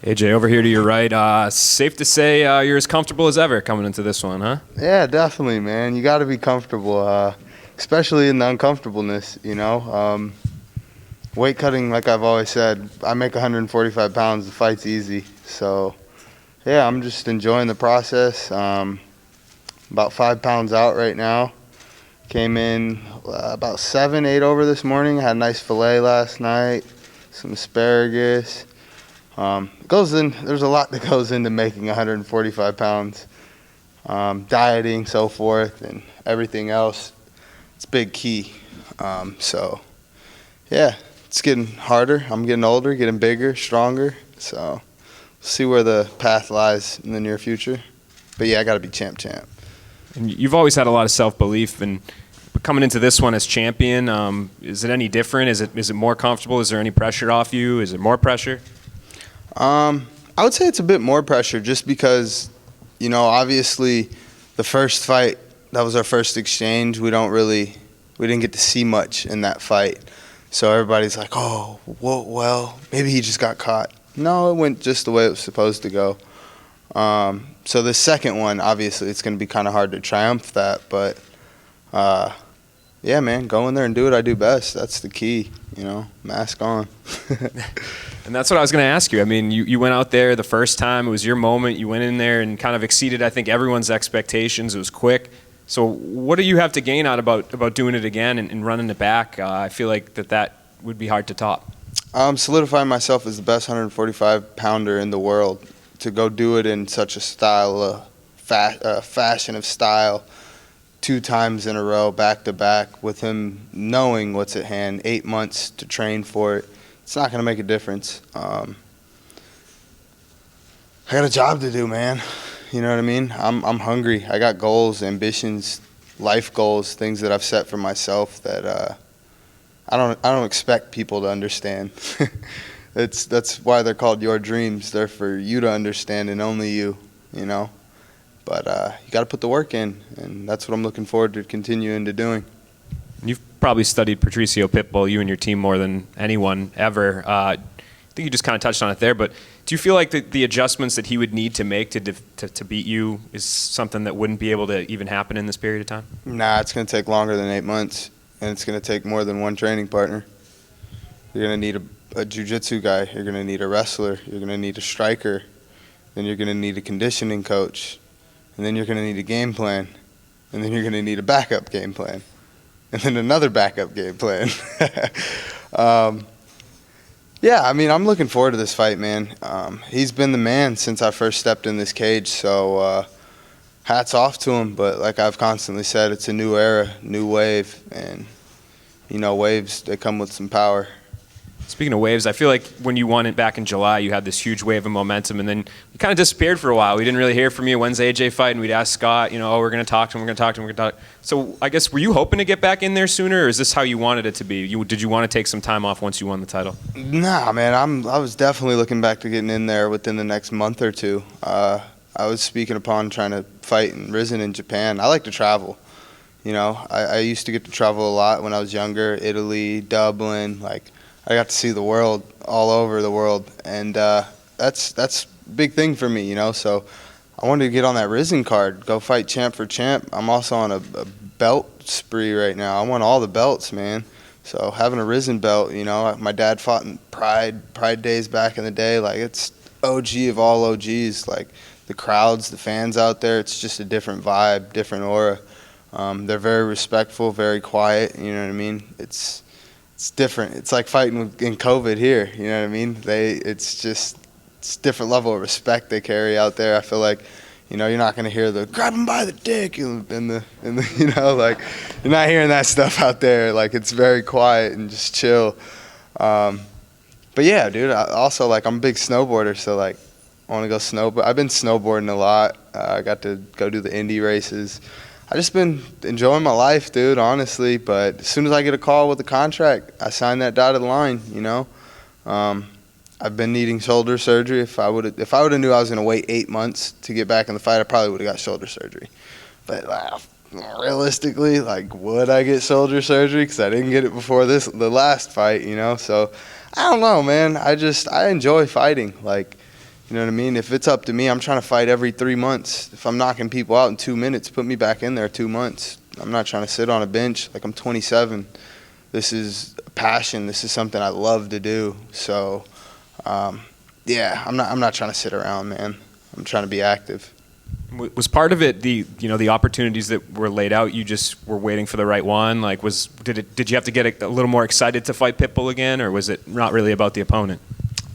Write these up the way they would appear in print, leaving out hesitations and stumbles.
AJ, over here to your right. Safe to say you're as comfortable as ever coming into this one, huh? Yeah, definitely, man. You got to be comfortable, especially in the uncomfortableness, Weight cutting, like I've always said, I make 145 pounds. The fight's easy. So, yeah, I'm just enjoying the process. About 5 pounds out right now. Came in about 7, 8 over this morning. Had a nice filet last night, some asparagus. There's a lot that goes into making 145 pounds. Dieting, so forth, and everything else. It's a big key. Yeah, it's getting harder. I'm getting older, getting bigger, stronger. So, we'll see where the path lies in the near future. But yeah, I got to be champ. And you've always had a lot of self-belief, and coming into this one as champion, is it any different? Is it more comfortable? Is there any pressure off you? Is it more pressure? I would say it's a bit more pressure just because, obviously the first fight, that was our first exchange. We didn't get to see much in that fight. So everybody's like, oh, well, maybe he just got caught. No, it went just the way it was supposed to go. So the second one, obviously, it's going to be kind of hard to triumph that. But, yeah, man, go in there and do what I do best. That's the key, mask on. And that's what I was going to ask you. I mean, you went out there the first time. It was your moment. You went in there and kind of exceeded, I think, everyone's expectations. It was quick. So what do you have to gain out about doing it again and running it back? I feel like that would be hard to top. Solidifying myself as the best 145-pounder in the world. To go do it in such a style, fashion of style, 2 times in a row, back-to-back, with him knowing what's at hand, 8 months to train for it. It's not going to make a difference. I got a job to do, man. You know what I mean? I'm hungry. I got goals, ambitions, life goals, things that I've set for myself that I don't expect people to understand. That's why they're called your dreams. They're for you to understand and only you, But you got to put the work in, and that's what I'm looking forward to continuing to doing. You've probably studied Patricio Pitbull, you and your team, more than anyone ever. I think you just kind of touched on it there, but do you feel like the adjustments that he would need to make to beat you is something that wouldn't be able to even happen in this period of time? Nah, it's going to take longer than 8 months, and it's going to take more than one training partner. You're going to need a jiu-jitsu guy. You're going to need a wrestler. You're going to need a striker. Then you're going to need a conditioning coach. And then you're going to need a game plan. And then you're going to need a backup game plan. And then another backup game plan. Yeah, I mean, I'm looking forward to this fight, man. He's been the man since I first stepped in this cage, so hats off to him. But like I've constantly said, it's a new era, new wave. And, waves, they come with some power. Speaking of waves, I feel like when you won it back in July, you had this huge wave of momentum, and then you kind of disappeared for a while. We didn't really hear from you. When's the AJ fight? And we'd ask Scott, we're going to talk to him, So I guess, were you hoping to get back in there sooner, or is this how you wanted it to be? Did you want to take some time off once you won the title? Nah, man, I was definitely looking back to getting in there within the next month or two. I was speaking upon trying to fight in Risen in Japan. I like to travel. I used to get to travel a lot when I was younger, Italy, Dublin, I got to see the world, all over the world, and that's a big thing for me, So I wanted to get on that Risen card, go fight champ for champ. I'm also on a belt spree right now. I want all the belts, man. So having a Risen belt, my dad fought in Pride days back in the day. It's OG of all OGs. The crowds, the fans out there, it's just a different vibe, different aura. They're very respectful, very quiet. You know what I mean? It's different. It's like fighting in COVID here. You know what I mean? It's a different level of respect they carry out there. I feel like, you're not going to hear the grab him by the dick and the you're not hearing that stuff out there. It's very quiet and just chill. But yeah, dude. I'm a big snowboarder, so I want to go snowboard. I've been snowboarding a lot. I got to go do the Indy races. I just been enjoying my life, dude, honestly. But as soon as I get a call with a contract, I sign that dotted line, I've been needing shoulder surgery. If I would have knew I was going to wait 8 months to get back in the fight, I probably would have got shoulder surgery. But realistically, would I get shoulder surgery? Because I didn't get it before the last fight, So I don't know, man. I enjoy fighting. You know what I mean? If it's up to me, I'm trying to fight every 3 months. If I'm knocking people out in 2 minutes, put me back in there 2 months. I'm not trying to sit on a bench. Like, I'm 27. This is a passion. This is something I love to do. So, yeah, I'm not trying to sit around, man. I'm trying to be active. Was part of it the opportunities that were laid out? You just were waiting for the right one. Like, did you have to get a little more excited to fight Pitbull again, or was it not really about the opponent?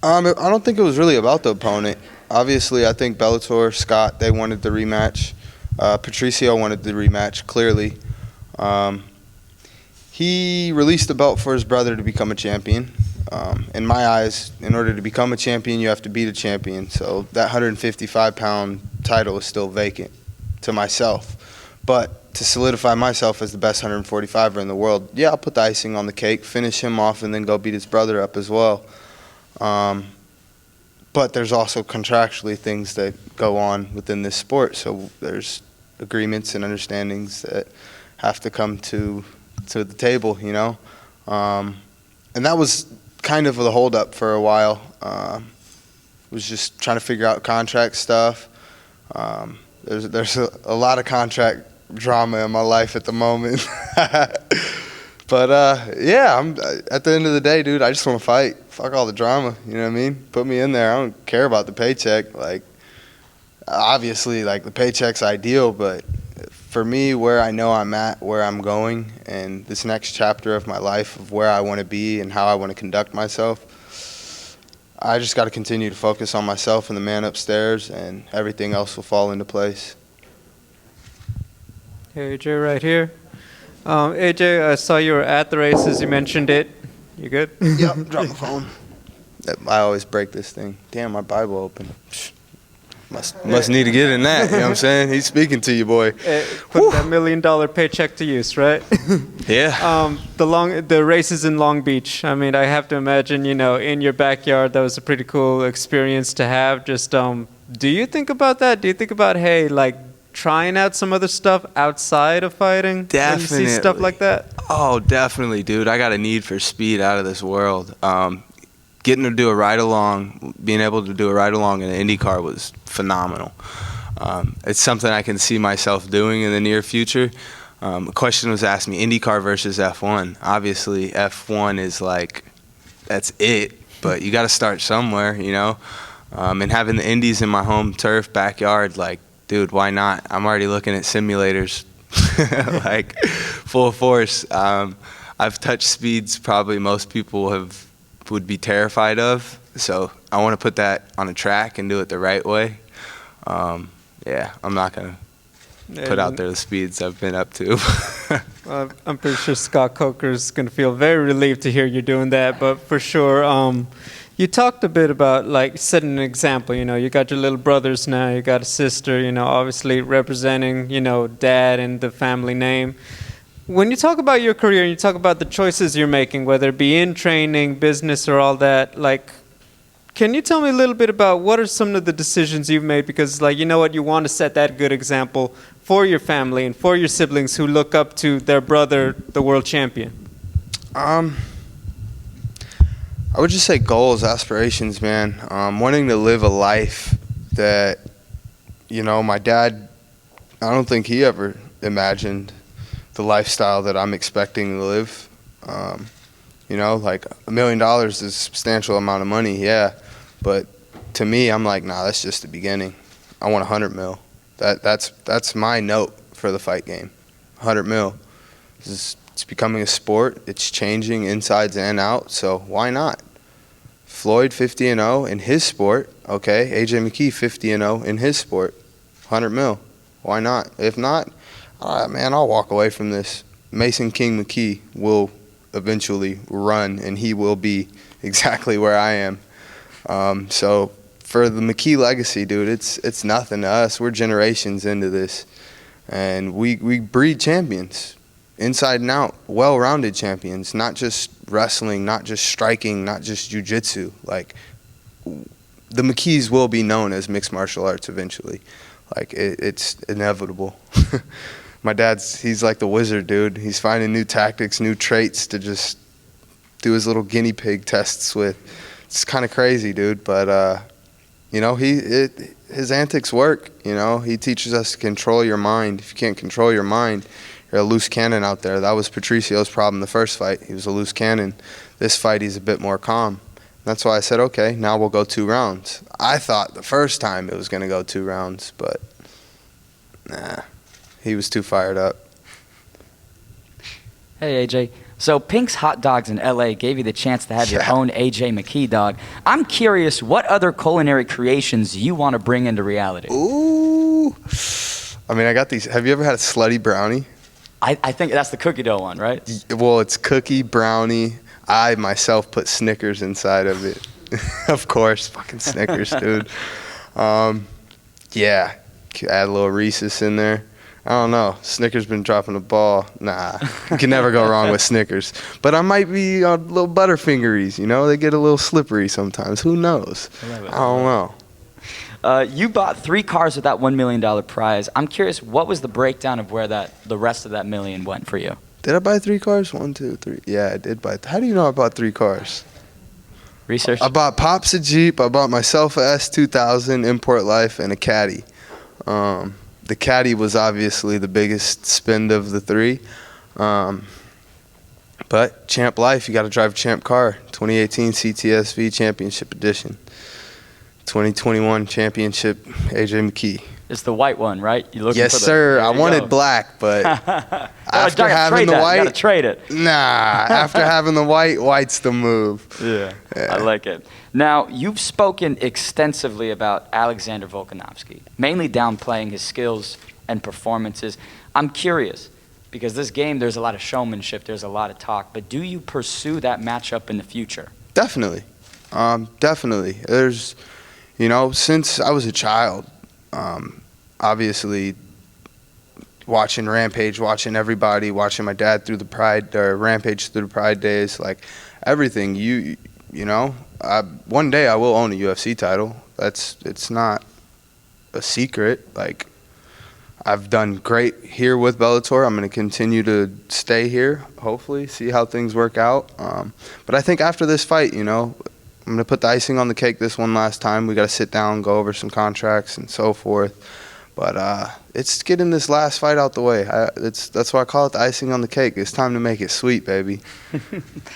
I don't think it was really about the opponent. Obviously, I think Bellator, Scott, they wanted the rematch. Patricio wanted the rematch, clearly. He released the belt for his brother to become a champion. In my eyes, in order to become a champion, you have to beat a champion. So that 155-pound title is still vacant to myself. But to solidify myself as the best 145er in the world, yeah, I'll put the icing on the cake, finish him off, and then go beat his brother up as well. But there's also contractually things that go on within this sport. So there's agreements and understandings that have to come to the table, you know. And that was kind of the holdup for a while. Was just trying to figure out contract stuff. There's a lot of contract drama in my life at the moment. But yeah, I'm at the end of the day, dude, I just want to fight. Fuck all the drama, you know what I mean? Put me in there. I don't care about the paycheck. Like, obviously, like, the paycheck's ideal, but for me, where I know I'm at, where I'm going, and this next chapter of my life of where I want to be and how I want to conduct myself, I just got to continue to focus on myself and the man upstairs, and everything else will fall into place. Hey, AJ, right here. AJ, I saw you were at the races. You mentioned it. You good? Yep, drop my phone. I always break this thing. Damn, my Bible open. Must need to get in that, you know what I'm saying? He's speaking to you, boy. Put that $1 million paycheck to use, right? Yeah. The races in Long Beach. I mean, I have to imagine, in your backyard, that was a pretty cool experience to have. Just, do you think about that? Do you think about, hey, like, trying out some other stuff outside of fighting? Definitely. When you see stuff like that? Oh, definitely, dude. I got a need for speed out of this world. Getting to do a ride-along, being able to do a ride-along in an IndyCar was phenomenal. It's something I can see myself doing in the near future. A question was asked me, IndyCar versus F1. Obviously, F1 is like, that's it, but you got to start somewhere, you know? And having the Indies in my home turf backyard, like, dude, why not? I'm already looking at simulators, like, full force. I've touched speeds probably most people would be terrified of, so I want to put that on a track and do it the right way. Yeah, I'm not going to put out there the speeds I've been up to. I'm pretty sure Scott Coker's going to feel very relieved to hear you're doing that, but for sure, you talked a bit about, like, setting an example. You got your little brothers now, you got a sister, obviously representing, dad and the family name. When you talk about your career and you talk about the choices you're making, whether it be in training, business, or all that, like, can you tell me a little bit about what are some of the decisions you've made? Because, like, you know what, you want to set that good example for your family and for your siblings who look up to their brother, the world champion. I would just say goals, aspirations, man. Wanting to live a life that, my dad, I don't think he ever imagined the lifestyle that I'm expecting to live. Like $1 million is a substantial amount of money, yeah. But to me, I'm like, nah, that's just the beginning. I want 100 mil. That's my note for the fight game. 100 mil. It's becoming a sport. It's changing insides and out, so why not? Floyd 50-0 in his sport, okay. AJ McKee 50-0 in his sport. 100 mil. Why not? If not, man, I'll walk away from this. Mason King McKee will eventually run, and he will be exactly where I am. So for the McKee legacy, dude, it's nothing to us. We're generations into this, and we breed champions, inside and out, well-rounded champions, not just wrestling, not just striking, not just jiu-jitsu. Like, the McKees will be known as mixed martial arts eventually. Like, it's inevitable. My he's like the wizard, dude. He's finding new tactics, new traits to just do his little guinea pig tests with. It's kind of crazy, dude. But, you know, his antics work. You know, he teaches us to control your mind. If you can't control your mind, you're a loose cannon out there. That was Patricio's problem the first fight. He was a loose cannon. This fight, he's a bit more calm. That's why I said, okay, now we'll go 2 rounds. I thought the first time it was going to go 2 rounds, but nah, he was too fired up. Hey, AJ. So Pink's Hot Dogs in L.A. gave you the chance to have your own AJ McKee dog. I'm curious what other culinary creations you want to bring into reality. Ooh. I mean, I got these. Have you ever had a slutty brownie? I think that's the cookie dough one, right? Well, it's cookie, brownie. I myself put Snickers inside of it. Of course, fucking Snickers, dude. Yeah, add a little Reese's in there. I don't know. Snickers been dropping the ball. Nah, you can never go wrong with Snickers. But I might be on little Butterfingeries, you know? They get a little slippery sometimes. Who knows? I don't know. You bought 3 cars with that $1 million prize. I'm curious, what was the breakdown of where the rest of that million went for you? Did I buy 3 cars? 1, 2, 3. Yeah, I did buy. How do you know I bought 3 cars? Research? I bought Pops a Jeep. I bought myself a S2000 Import Life and a Caddy. The Caddy was obviously the biggest spend of the 3. But Champ Life, you got to drive a Champ car. 2018 CTSV Championship Edition. 2021 Championship AJ McKee. It's the white one, right? You looking Yes, for the, sir. I you wanted go. black, but after having the You white, gotta trade it. nah. After having the white's the move. Yeah, I like it. Now, you've spoken extensively about Alexander Volkanovski, mainly downplaying his skills and performances. I'm curious, because this game, there's a lot of showmanship, there's a lot of talk, but do you pursue that matchup in the future? Definitely. Definitely. There's, you know, since I was a child, obviously watching Rampage, watching everybody, watching my dad through the Pride, or Rampage through the Pride days, like everything, you know, one day I will own a UFC title. It's not a secret. Like, I've done great here with Bellator. I'm going to continue to stay here, hopefully, see how things work out. But I think after this fight, you know, I'm going to put the icing on the cake this one last time. We got to sit down, go over some contracts and so forth. But it's getting this last fight out the way. That's why I call it the icing on the cake. It's time to make it sweet, baby. You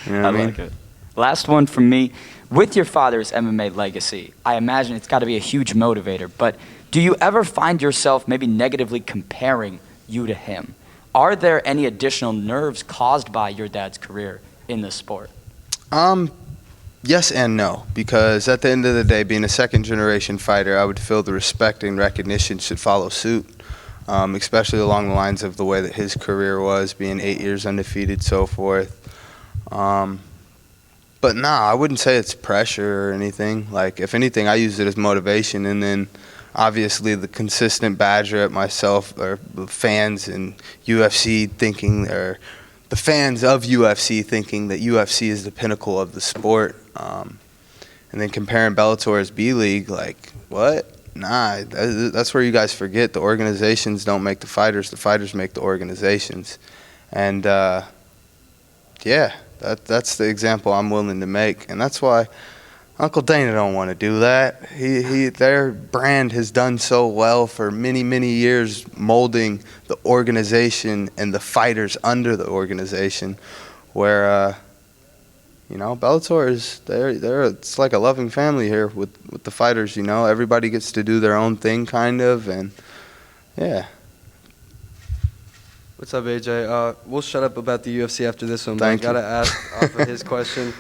know what I mean? Like it. Last one from me. With your father's MMA legacy, I imagine it's got to be a huge motivator. But do you ever find yourself maybe negatively comparing you to him? Are there any additional nerves caused by your dad's career in the sport? Yes and no, because at the end of the day, being a second-generation fighter, I would feel the respect and recognition should follow suit, especially along the lines of the way that his career was, being 8 years undefeated, so forth. But nah, I wouldn't say it's pressure or anything. Like, if anything, I use it as motivation, and then obviously the consistent badger at myself, or the fans in UFC thinking, or the fans of UFC thinking that UFC is the pinnacle of the sport. And then comparing Bellator as B-League, like, what? Nah, that's where you guys forget. The organizations don't make the fighters make the organizations. And, yeah, that's the example I'm willing to make. And that's why Uncle Dana don't want to do that. Their brand has done so well for many, many years, molding the organization and the fighters under the organization, where, you know, Bellator is it's like a loving family here with the fighters. You know, everybody gets to do their own thing, kind of, and yeah. What's up, AJ? We'll shut up about the UFC after this one, Thank but I you. gotta ask off of his question.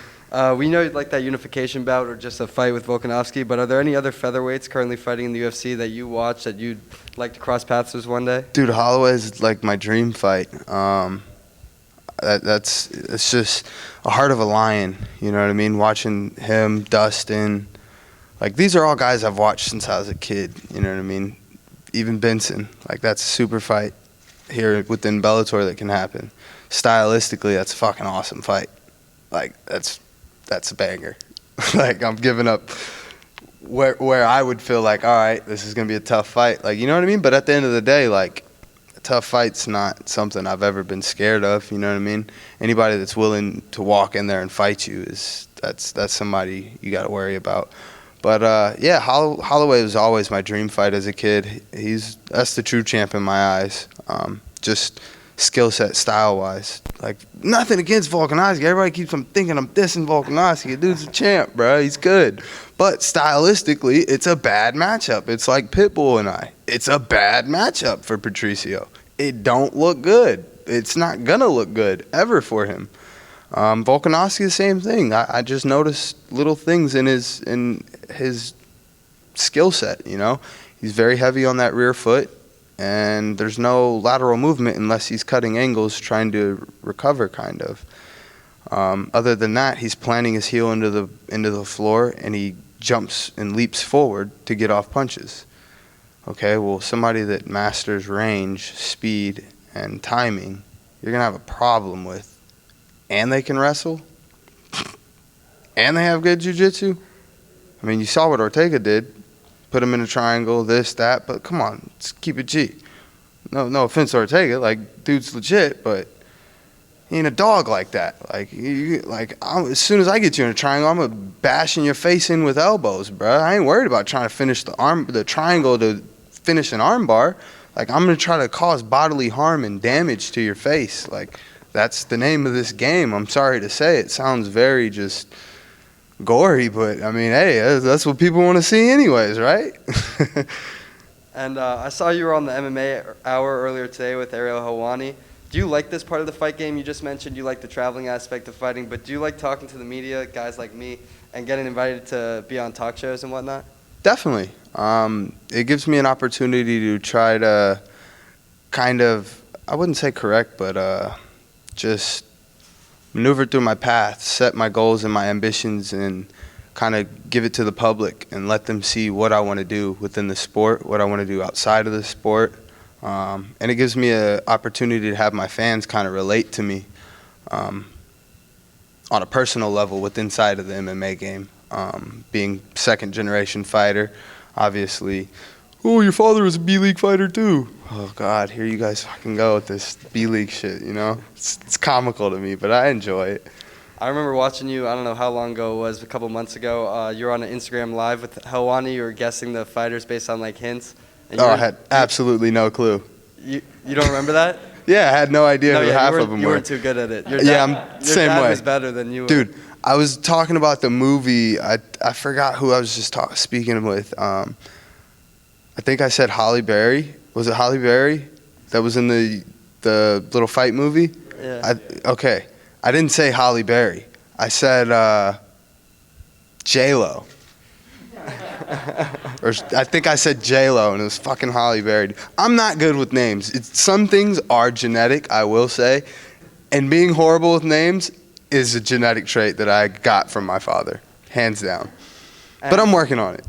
We know you'd like that unification bout or just a fight with Volkanovski, but are there any other featherweights currently fighting in the UFC that you watch that you'd like to cross paths with one day? Dude, Holloway's like my dream fight. It's just a heart of a lion. You know what I mean? Watching him, Dustin, like, these are all guys I've watched since I was a kid. You know what I mean? Even Benson, like, that's a super fight here within Bellator that can happen. Stylistically, that's a fucking awesome fight. Like, that's a banger. Like, I'm giving up where I would feel like, all right, this is gonna be a tough fight. Like, you know what I mean? But at the end of the day, like, a tough fight's not something I've ever been scared of. You know what I mean? Anybody that's willing to walk in there and fight you that's somebody you got to worry about. But yeah, Holloway was always my dream fight as a kid. That's the true champ in my eyes. Just skill set, style wise. Like, nothing against Volkanovski. Everybody keeps thinking I'm dissing Volkanovski. The dude's a champ, bro. He's good. But stylistically, it's a bad matchup. It's like Pitbull and I. It's a bad matchup for Patricio. It don't look good. It's not gonna look good ever for him. Volkanovski, the same thing. I just noticed little things in his skill set, you know. He's very heavy on that rear foot, and there's no lateral movement unless he's cutting angles trying to recover, kind of. Other than that, he's planting his heel into the floor, and he jumps and leaps forward to get off punches. Okay, well, somebody that masters range, speed, and timing, you're going to have a problem with. And they can wrestle, and they have good jiu-jitsu. I mean, you saw what Ortega did. Put him in a triangle, this, that, but come on, let's keep it G. No offense to Ortega, like, dude's legit, but he ain't a dog like that. As soon as I get you in a triangle, I'm gonna bash in your face in with elbows, bro. I ain't worried about trying to finish the triangle to finish an arm bar. Like, I'm gonna try to cause bodily harm and damage to your face. Like, that's the name of this game. I'm sorry to say it sounds very just gory, but I mean, hey, that's what people want to see anyways, right? And I saw you were on the MMA Hour earlier today with Ariel Helwani. Do you like this part of the fight game? You just mentioned you like the traveling aspect of fighting, but do you like talking to the media, guys like me, and getting invited to be on talk shows and whatnot? Definitely. It gives me an opportunity to try to kind of, I wouldn't say correct, but just maneuver through my path, set my goals and my ambitions, and kind of give it to the public and let them see what I want to do within the sport, what I want to do outside of the sport. And it gives me an opportunity to have my fans kind of relate to me on a personal level inside of the MMA game. Being second-generation fighter, obviously. Oh, your father was a B-League fighter too. Oh, God, here you guys fucking go with this B-League shit, you know? It's comical to me, but I enjoy it. I remember watching you, I don't know how long ago it was, a couple months ago. You were on an Instagram Live with Helwani. You were guessing the fighters based on, like, hints. I had absolutely no clue. You don't remember that? Yeah, I had no idea who half of them were. You weren't too good at it. Your dad was better than you were. Dude, I was talking about the movie. I forgot who I was just speaking with. I think I said Halle Berry. Was it Halle Berry that was in the little fight movie? Yeah. Okay. I didn't say Halle Berry. I said J-Lo. Or I think I said J-Lo, and it was fucking Halle Berry. I'm not good with names. Some things are genetic, I will say. And being horrible with names is a genetic trait that I got from my father, hands down. But I'm working on it.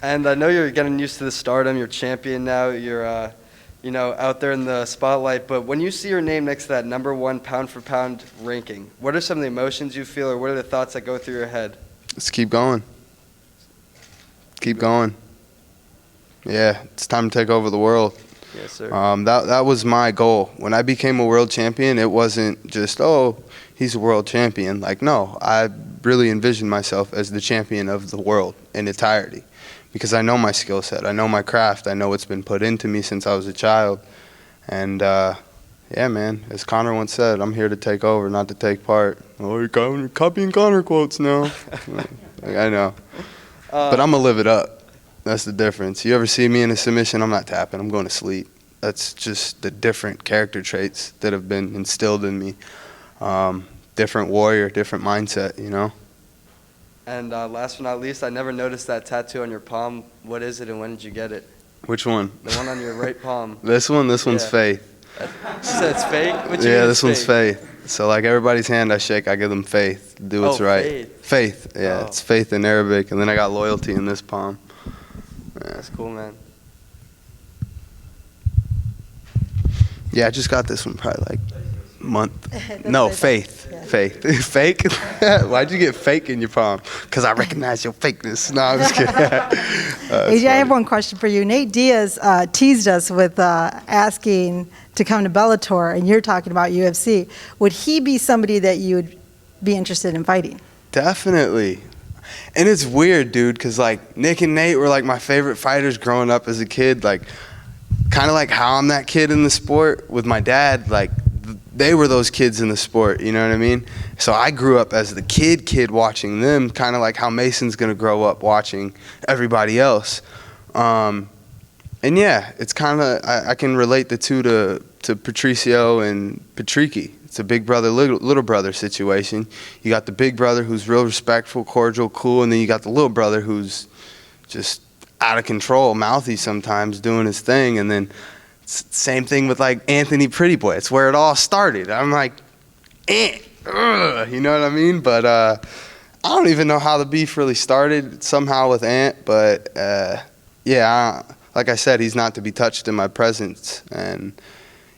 And I know you're getting used to the stardom. You're champion now. You're, out there in the spotlight. But when you see your name next to that #1 pound-for-pound ranking, what are some of the emotions you feel, or what are the thoughts that go through your head? Let's keep going. Keep going. Yeah, it's time to take over the world. Yes, sir. That was my goal. When I became a world champion, it wasn't just, he's a world champion. Like, no, I really envisioned myself as the champion of the world in entirety, because I know my skill set, I know my craft, I know what's been put into me since I was a child. And yeah, man, as Conor once said, I'm here to take over, not to take part. Oh, you're copying Conor quotes now. Like, I know. But I'm going to live it up. That's the difference. You ever see me in a submission, I'm not tapping, I'm going to sleep. That's just the different character traits that have been instilled in me. Different warrior, different mindset, you know? And last but not least, I never noticed that tattoo on your palm. What is it, and when did you get it? Which one? The one on your right palm. This one? This one's Faith. So it's fake? Yeah, this one's Faith. So like everybody's hand I shake, I give them faith. Do what's right. Faith. Yeah, it's faith in Arabic. And then I got loyalty in this palm. Yeah. That's cool, man. Yeah, I just got this one probably like a month. No, Faith. Yeah. Faith. Fake? Why'd you get fake in your palm? Because I recognize your fakeness. No, I'm just kidding. AJ, I have one question for you. Nate Diaz teased us with asking to come to Bellator, and you're talking about UFC. Would he be somebody that you would be interested in fighting? Definitely. And it's weird, dude, because, like, Nick and Nate were, like, my favorite fighters growing up as a kid. Like, kind of like how I'm that kid in the sport with my dad. Like, they were those kids in the sport, you know what I mean? So I grew up as the kid watching them, kind of like how Mason's going to grow up watching everybody else. And, yeah, it's kind of, I can relate the two to Patricio and Patricky. It's a big brother, little brother situation. You got the big brother who's real respectful, cordial, cool, and then you got the little brother who's just out of control, mouthy sometimes, doing his thing. And then same thing with, like, Anthony Pretty Boy. It's where it all started. I'm like, you know what I mean? But I don't even know how the beef really started, somehow with Ant. But, yeah, like I said, he's not to be touched in my presence. And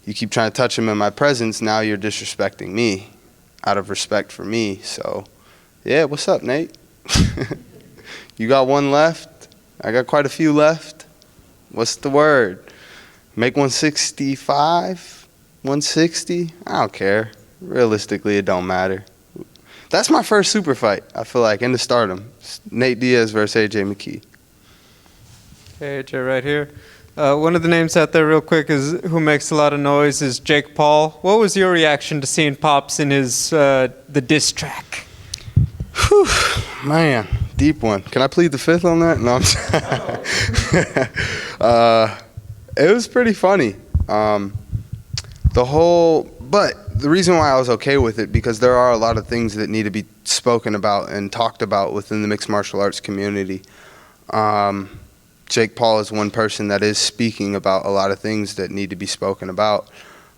you keep trying to touch him in my presence, now you're disrespecting me out of respect for me. So, yeah, what's up, Nate? You got one left? I got quite a few left. What's the word? Make 165? 160? I don't care. Realistically, it don't matter. That's my first super fight, I feel like, into stardom. Nate Diaz versus AJ McKee. Hey, AJ, right here. One of the names out there real quick is who makes a lot of noise is Jake Paul. What was your reaction to seeing Pops in his the diss track? Whew, man, deep one. Can I plead the fifth on that? No, I'm it was pretty funny. But the reason why I was okay with it, because there are a lot of things that need to be spoken about and talked about within the mixed martial arts community. Jake Paul is one person that is speaking about a lot of things that need to be spoken about.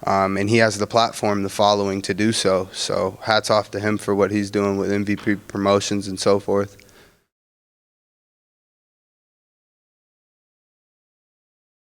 And he has the platform, the following to do so. So hats off to him for what he's doing with MVP Promotions and so forth.